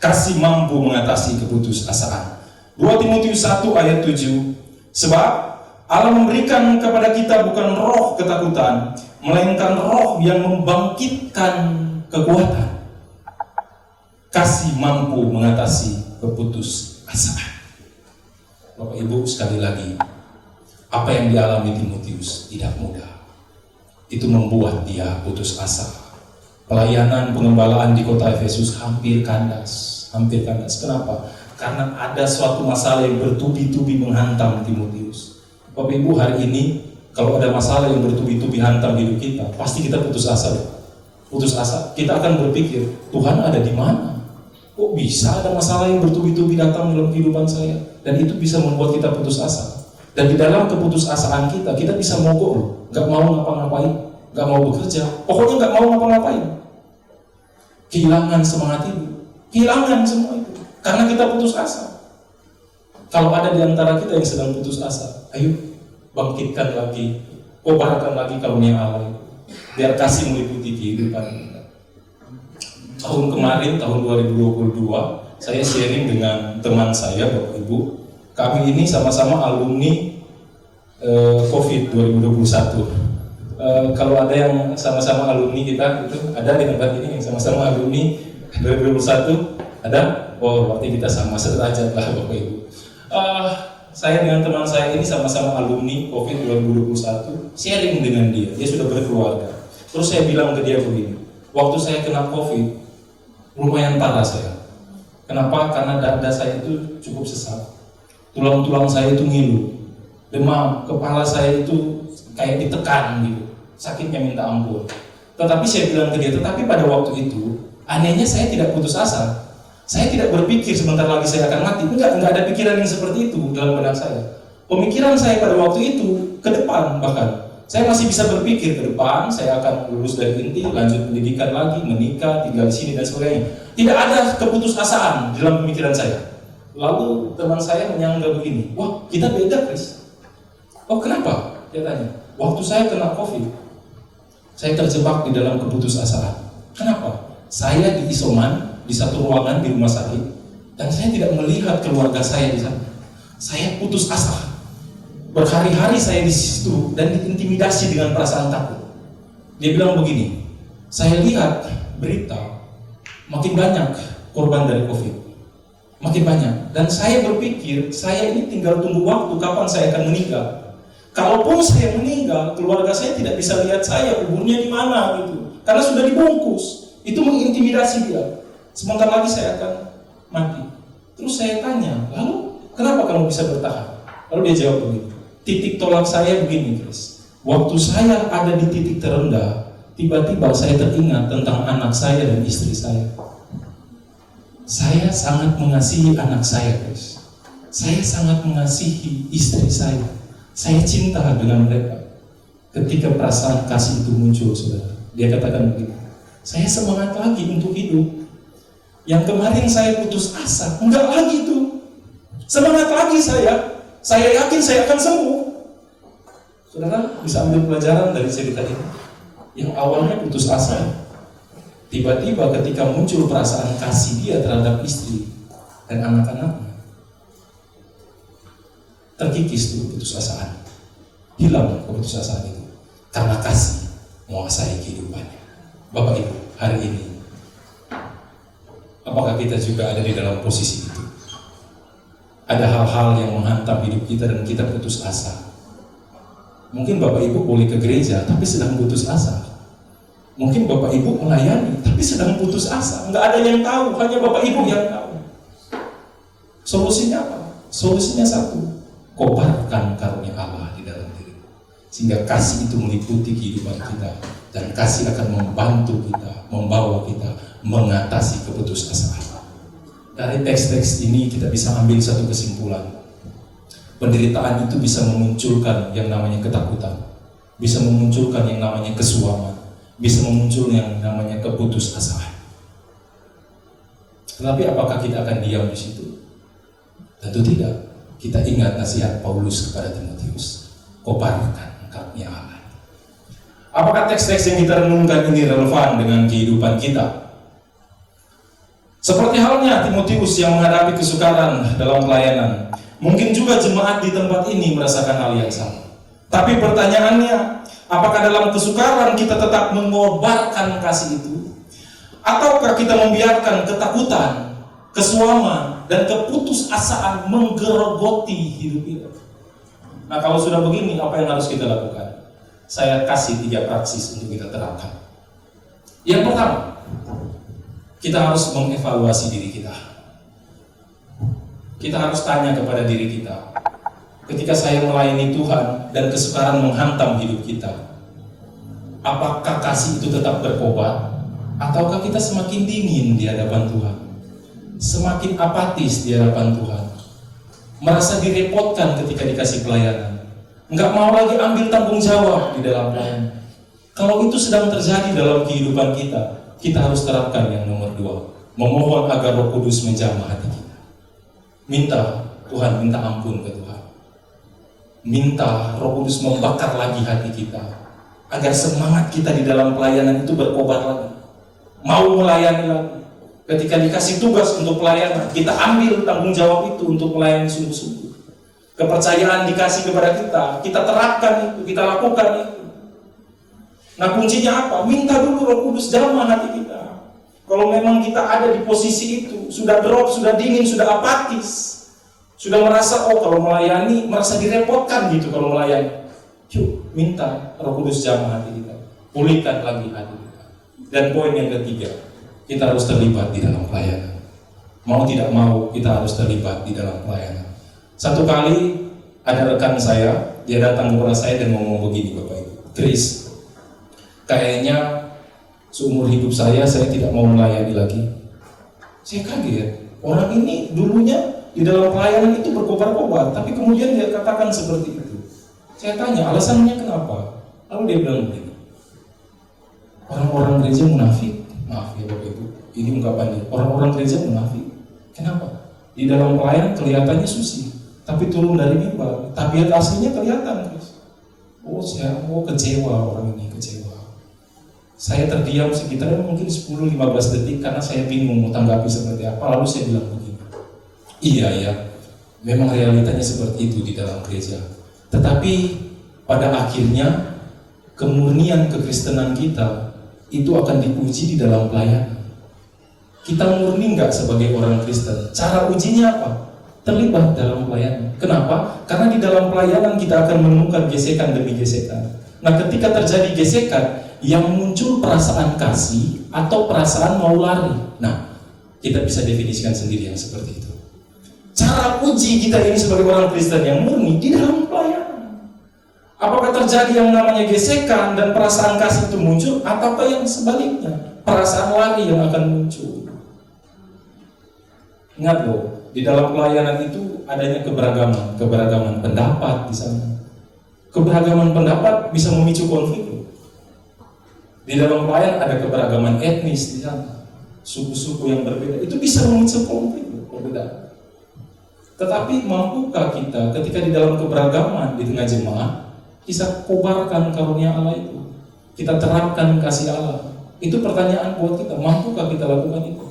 Kasih mampu mengatasi keputusasaan. 2 Timotius 1 ayat 7. Sebab Allah memberikan kepada kita bukan roh ketakutan, melainkan roh yang membangkitkan kekuatan. Kasih mampu mengatasi keputusasaan. Bapak Ibu, sekali lagi, apa yang dialami Timotius tidak mudah. Itu membuat dia putus asa. Pelayanan pengembalaan di kota Efesus hampir kandas. Kenapa? karena ada suatu masalah yang bertubi-tubi menghantam Timotius. Bapak Ibu, hari ini kalau ada masalah yang bertubi-tubi hantam hidup kita, pasti kita putus asa. Putus asa, kita akan berpikir, Tuhan ada di mana? Kok bisa ada masalah yang bertubi-tubi datang dalam kehidupan saya? Dan itu bisa membuat kita putus asa. Dan di dalam keputusasaan kita bisa mogok loh, nggak mau ngapa-ngapain, nggak mau bekerja, pokoknya nggak mau ngapa-ngapain. Kehilangan semangat hidup, kehilangan semua itu, karena kita putus asa. Kalau ada di antara kita yang sedang putus asa, ayo bangkitkan lagi, kobarkan lagi karunia Allah, biar kasih meliputi kehidupan kita. Tahun kemarin, tahun 2022, saya sharing dengan teman saya, Bapak Ibu. Kami ini sama-sama alumni COVID 2021. Kalau ada yang sama-sama alumni kita, itu ada di tempat ini yang sama-sama alumni 2021, ada? Oh, berarti kita sama sederajat lah Bapak Ibu. Saya dengan teman saya ini sama-sama alumni COVID 2021, sharing dengan dia sudah berkeluarga. Terus saya bilang ke dia begini, waktu saya kena COVID, lumayan parah saya. Kenapa? Karena dada saya itu cukup sesak. Tulang-tulang saya itu ngilu, demam, kepala saya itu kayak ditekan gitu, sakitnya minta ampun. Tetapi saya bilang ke dia, tetapi pada waktu itu, anehnya saya tidak putus asa. Saya tidak berpikir sebentar lagi saya akan mati. Enggak ada pikiran yang seperti itu dalam benak saya. Pemikiran saya pada waktu itu, ke depan bahkan. Saya masih bisa berpikir ke depan, saya akan lulus dari inti, lanjut pendidikan lagi, menikah, tinggal di sini dan sebagainya. Tidak ada keputusasaan dalam pemikiran saya. Lalu teman saya menyangka begini, wah kita beda Chris. Oh kenapa? Dia tanya. Waktu saya kena COVID, saya terjebak di dalam keputusasaan. Kenapa? Saya di isoman, di satu ruangan di rumah sakit, dan saya tidak melihat keluarga saya di sana. Saya putus asa. Berhari-hari saya di situ dan diintimidasi dengan perasaan takut. Dia bilang begini, saya lihat berita makin banyak korban dari COVID. Makin banyak, dan saya berpikir saya ini tinggal tunggu waktu kapan saya akan meninggal. Kalaupun saya meninggal, keluarga saya tidak bisa lihat saya kuburnya di mana gitu, karena sudah dibungkus. Itu mengintimidasi dia. Sebentar lagi saya akan mati. Terus saya tanya, lalu kenapa kamu bisa bertahan? Lalu dia jawab begini, titik tolak saya begini, Chris. Waktu saya ada di titik terendah, tiba-tiba saya teringat tentang anak saya dan istri saya. Saya sangat mengasihi anak saya, guys. Saya sangat mengasihi istri saya. Saya cinta dengan mereka. Ketika perasaan kasih itu muncul, saudara, dia katakan begini, saya semangat lagi untuk hidup. Yang kemarin saya putus asa, enggak lagi itu. Semangat lagi saya. Saya yakin saya akan sembuh. Saudara bisa ambil pelajaran dari cerita ini. Yang awalnya putus asa, tiba-tiba ketika muncul perasaan kasih dia terhadap istri dan anak-anaknya, terkikis tuh keputusasaan, hilang keputusasaan itu karena kasih menguasai kehidupannya. Bapak Ibu, hari ini apakah kita juga ada di dalam posisi itu? Ada hal-hal yang menghantam hidup kita dan kita putus asa. Mungkin Bapak Ibu boleh ke gereja tapi sedang putus asa. Mungkin Bapak Ibu melayani, tapi sedang putus asa. Nggak ada yang tahu, hanya Bapak Ibu yang tahu. Solusinya apa? Solusinya satu, kobarkan karunia Allah di dalam diri. Sehingga kasih itu meliputi kehidupan kita. Dan kasih akan membantu kita, membawa kita mengatasi keputusasaan. Dari teks-teks ini kita bisa ambil satu kesimpulan. Penderitaan itu bisa memunculkan yang namanya ketakutan. Bisa memunculkan yang namanya kesuaman. Bisa memuncul yang namanya keputusasaan. Tetapi apakah kita akan diam di situ? Tentu tidak. Kita ingat nasihat Paulus kepada Timotius, kobarkan karunia Allah. Apakah teks-teks yang kita renungkan ini relevan dengan kehidupan kita? Seperti halnya Timotius yang menghadapi kesukaran dalam pelayanan, mungkin juga jemaat di tempat ini merasakan hal yang sama. Tapi pertanyaannya, apakah dalam kesukaran kita tetap mengobarkan kasih itu? Ataukah kita membiarkan ketakutan, kesuaman, dan keputusasaan menggerogoti hidup kita? Nah kalau sudah begini, apa yang harus kita lakukan? Saya kasih 3 praksis untuk kita terapkan. Yang pertama, kita harus mengevaluasi diri kita. Kita harus tanya kepada diri kita. Ketika saya melayani Tuhan dan kesukaran menghantam hidup kita, apakah kasih itu tetap berkobar? Ataukah kita semakin dingin di hadapan Tuhan? Semakin apatis di hadapan Tuhan? Merasa direpotkan ketika dikasih pelayanan? Nggak mau lagi ambil tanggung jawab di dalam pelayanan? Kalau itu sedang terjadi dalam kehidupan kita, kita harus terapkan yang nomor 2. Memohon agar Roh Kudus menjamah hati kita. Minta Tuhan, minta ampun ke Tuhan. Minta Roh Kudus membakar lagi hati kita, agar semangat kita di dalam pelayanan itu berkobar lagi. Mau melayani lagi. Ketika dikasih tugas untuk pelayanan, kita ambil tanggung jawab itu untuk melayani sungguh-sungguh. Kepercayaan dikasih kepada kita terapkan itu, kita lakukan itu. Nah, kuncinya apa? Minta dulu Roh Kudus jamah hati kita. Kalau memang kita ada di posisi itu, sudah drop, sudah dingin, sudah apatis, sudah merasa, oh kalau melayani, merasa direpotkan gitu kalau melayani. Yuk, minta Roh Kudus jamah hati kita. Pulihkan lagi hati kita. Dan poin yang ketiga, kita harus terlibat di dalam pelayanan. Mau tidak mau, kita harus terlibat di dalam pelayanan. Satu kali, ada rekan saya, dia datang kepada saya dan ngomong begini, Bapak Ibu. Chris, kayaknya seumur hidup saya tidak mau melayani lagi. Saya kaget. Orang ini dulunya di dalam pelayanan itu berkobar-kobar, tapi kemudian dia katakan seperti itu. Saya tanya, alasannya kenapa? Lalu dia bilang begini, orang-orang gereja munafik. Maaf ya Bapak Ibu, ini ungkapannya. Orang-orang gereja munafik. Kenapa? Di dalam pelayanan kelihatannya suci, tapi turun dari mimbar, tabiat aslinya kelihatan. Saya kecewa, orang ini kecewa. Saya terdiam sekitar mungkin 10-15 detik karena saya bingung mau tanggapi seperti apa. Lalu saya bilang begini, iya ya, memang realitanya seperti itu di dalam gereja. Tetapi pada akhirnya kemurnian kekristenan kita itu akan diuji di dalam pelayanan. Kita murni nggak sebagai orang Kristen? Cara ujinya apa? Terlibat dalam pelayanan. Kenapa? Karena di dalam pelayanan kita akan menemukan gesekan demi gesekan. Nah, ketika terjadi gesekan, yang muncul perasaan kasih atau perasaan mau lari. Nah, kita bisa definisikan sendiri yang seperti itu. Cara uji kita ini sebagai orang Kristen yang murni di dalam pelayanan. Apakah terjadi yang namanya gesekan dan perasaan kasih itu muncul, ataukah yang sebaliknya, perasaan lari yang akan muncul? Ingat loh, di dalam pelayanan itu adanya keberagaman pendapat di sana. Keberagaman pendapat bisa memicu konflik loh. Di dalam pelayanan ada keberagaman etnis di sana, suku-suku yang berbeda, itu bisa memicu konflik loh, perbedaan. Tetapi mampukah kita ketika di dalam keberagaman di tengah jemaat, kita kobarkan karunia Allah itu, kita terapkan kasih Allah? Itu pertanyaan buat kita, mampukah kita lakukan itu?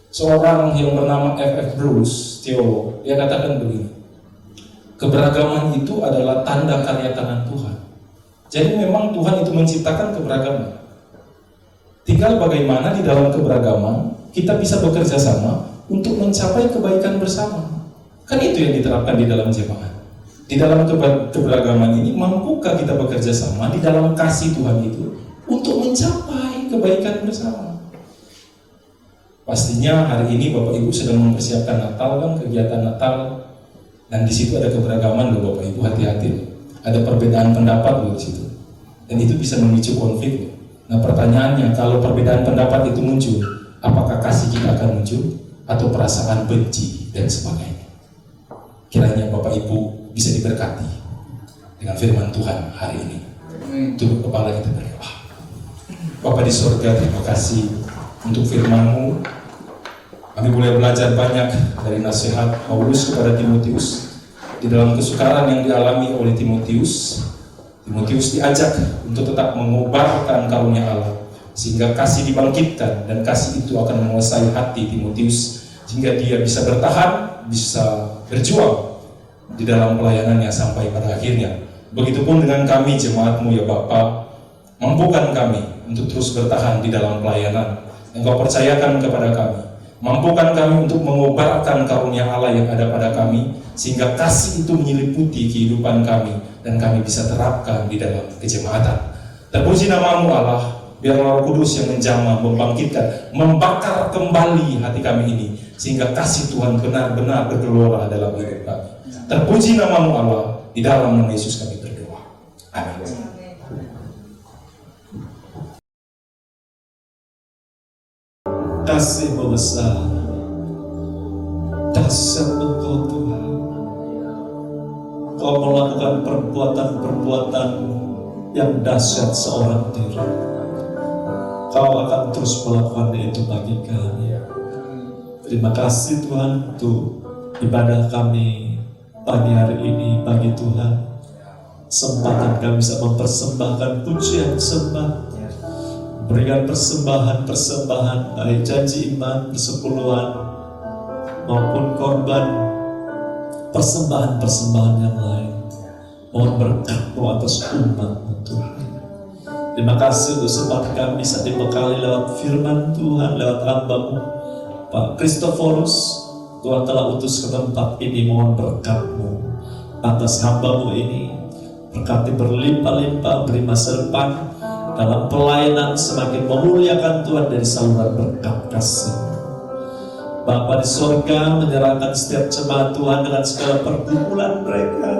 Seorang yang bernama F.F. Bruce, teolog, dia katakan begini, keberagaman itu adalah tanda karya tangan Tuhan. Jadi memang Tuhan itu menciptakan keberagaman. Tinggal bagaimana di dalam keberagaman kita bisa bekerja sama untuk mencapai kebaikan bersama. Kan itu yang diterapkan di dalam jemaat. Di dalam keberagaman ini, mampukah kita bekerja sama di dalam kasih Tuhan itu untuk mencapai kebaikan bersama? Pastinya hari ini Bapak Ibu sedang mempersiapkan Natal, kan, kegiatan Natal, dan di situ ada keberagaman loh Bapak Ibu, hati-hati loh. Ada perbedaan pendapat loh di situ, dan itu bisa memicu konflik loh. Nah, pertanyaannya, kalau perbedaan pendapat itu muncul, apakah kasih kita akan muncul atau perasaan benci dan sebagainya? Kiranya Bapak Ibu bisa diberkati dengan firman Tuhan hari ini. Tunduk kepala kita berdoa. Bapa di surga, terima kasih untuk firman-Mu. Kami boleh belajar banyak dari nasihat Paulus kepada Timotius. Di dalam kesukaran yang dialami oleh Timotius, Timotius diajak untuk tetap mengobarkan karunia Allah, sehingga kasih dibangkitkan, dan kasih itu akan menguasai hati Timotius, sehingga dia bisa bertahan, bisa berjuang di dalam pelayanannya sampai pada akhirnya. Begitupun dengan kami jemaat-Mu ya Bapa, mampukan kami untuk terus bertahan di dalam pelayanan yang Kau percayakan kepada kami. Mampukan kami untuk mengobarkan karunia Allah yang ada pada kami, sehingga kasih itu menyeliputi kehidupan kami dan kami bisa terapkan di dalam kejemaatan. Terpuji nama-Mu Allah, biarlah Roh Kudus yang menjamah, membangkitkan, membakar kembali hati kami ini, sehingga kasih Tuhan benar-benar bergelora dalam hidup kami. Terpuji nama-Mu Allah, di dalam nama Yesus kami berdoa. Amin. Kasih-Mu besar, dahsyat Engkau Tuhan. Kau melakukan perbuatan-perbuatan yang dahsyat seorang diri. Kau akan terus melakukan itu bagi kami. Terima kasih Tuhan untuk ibadah kami pagi hari ini bagi Tuhan. Kesempatan kami bisa mempersembahkan pujian sembah, berikan persembahan-persembahan baik janji iman, persepuluhan maupun korban, persembahan-persembahan yang lain. Mohon berkat-Mu atas umat-Mu Tuhan. Terima kasih untuk kesempatan kami bisa dibekali lewat firman Tuhan, lewat hamba-Mu Pak Kristoforus. Tuhan telah utus ke tempat ini, mohon berkat-Mu atas hamba-Mu ini. Berkati berlimpah-limpah, beri masa depan dalam pelayanan, semakin memuliakan Tuhan dari saluran berkat kasih. Bapa di sorga, menyerahkan setiap jemaat Tuhan dengan segala pergumulan mereka.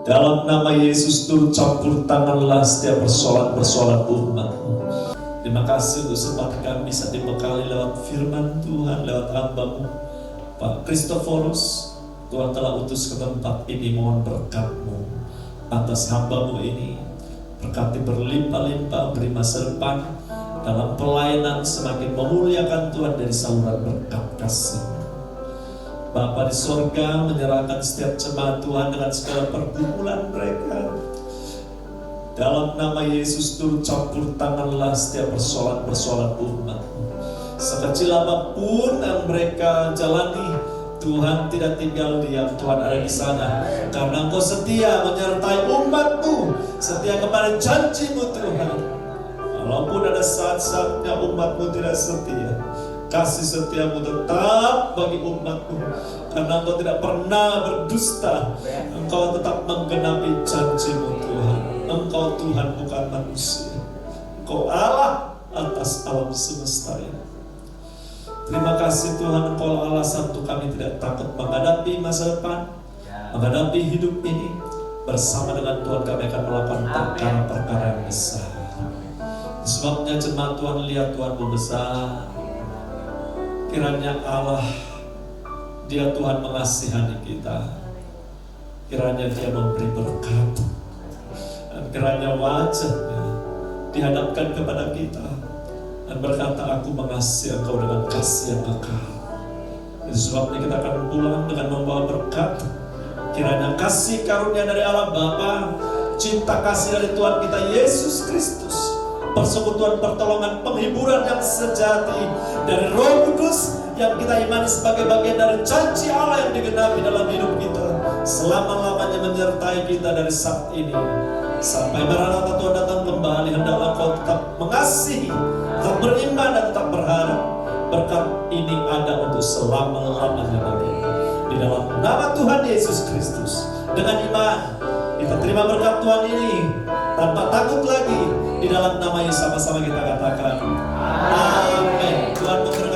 Dalam nama Yesus, turut campur tanganlah setiap persoalan-persoalan umat-Mu. Terima kasih untuk kesempatan kami bisa dibekali lewat firman Tuhan, lewat hamba-Mu Pak Kristoforus. Tuhan telah utus ke tempat ini, mohon berkat-Mu atas hamba-Mu ini. Berkati berlimpah-limpah, beri masa depan dalam pelayanan, semakin memuliakan Tuhan dari saluran berkat kasih. Bapa di sorga, menyerahkan setiap jemaat Tuhan dengan segala pergumulan mereka. Dalam nama Yesus, turut campur tanganlah setiap persoalan-persoalan umat-Mu. Sekecil apapun yang mereka jalani, Tuhan tidak tinggal diam, Tuhan ada di sana. Karena Engkau setia menyertai umat-Mu, setia kepada janji-Mu Tuhan. Walaupun ada saat-saatnya umat-Mu tidak setia, kasih setia-Mu tetap bagi umat-Mu. Karena Engkau tidak pernah berdusta, Engkau tetap menggenapi janji-Mu Tuhan. Engkau Tuhan bukan manusia, Engkau Allah atas alam semesta ini. Terima kasih Tuhan, Engkau alasan untuk kami tidak takut menghadapi masa depan, menghadapi hidup ini. Bersama dengan Tuhan kami akan melakukan perkara-perkara yang besar. Sebabnya jemaat Tuhan, lihat Tuhan besar. Kiranya Allah, Dia Tuhan mengasihani kita. Kiranya Dia memberi berkat. Dan kiranya wajahnya dihadapkan kepada kita dan berkata, aku mengasihi engkau dengan kasih yang kekal. Itu sebabnya kita akan pulang dengan membawa berkat. Kiranya kasih karunia dari Allah Bapa, cinta kasih dari Tuhan kita Yesus Kristus, persekutuan pertolongan penghiburan yang sejati dari Roh Kudus yang kita imani sebagai bagian dari janji Allah yang digenapi dalam hidup kita, selama-lamanya menyertai kita dari saat ini sampai Maranatha Tuhan datang kembali. Hendaklah Kau tetap mengasihi, tetap beriman dan tetap berharap. Berkat ini ada untuk selama-lamanya nanti. Di dalam nama Tuhan Yesus Kristus, dengan iman kita terima berkat Tuhan ini tanpa takut lagi. Di dalam nama Yesus sama-sama kita katakan amin. Tuhan memberkati.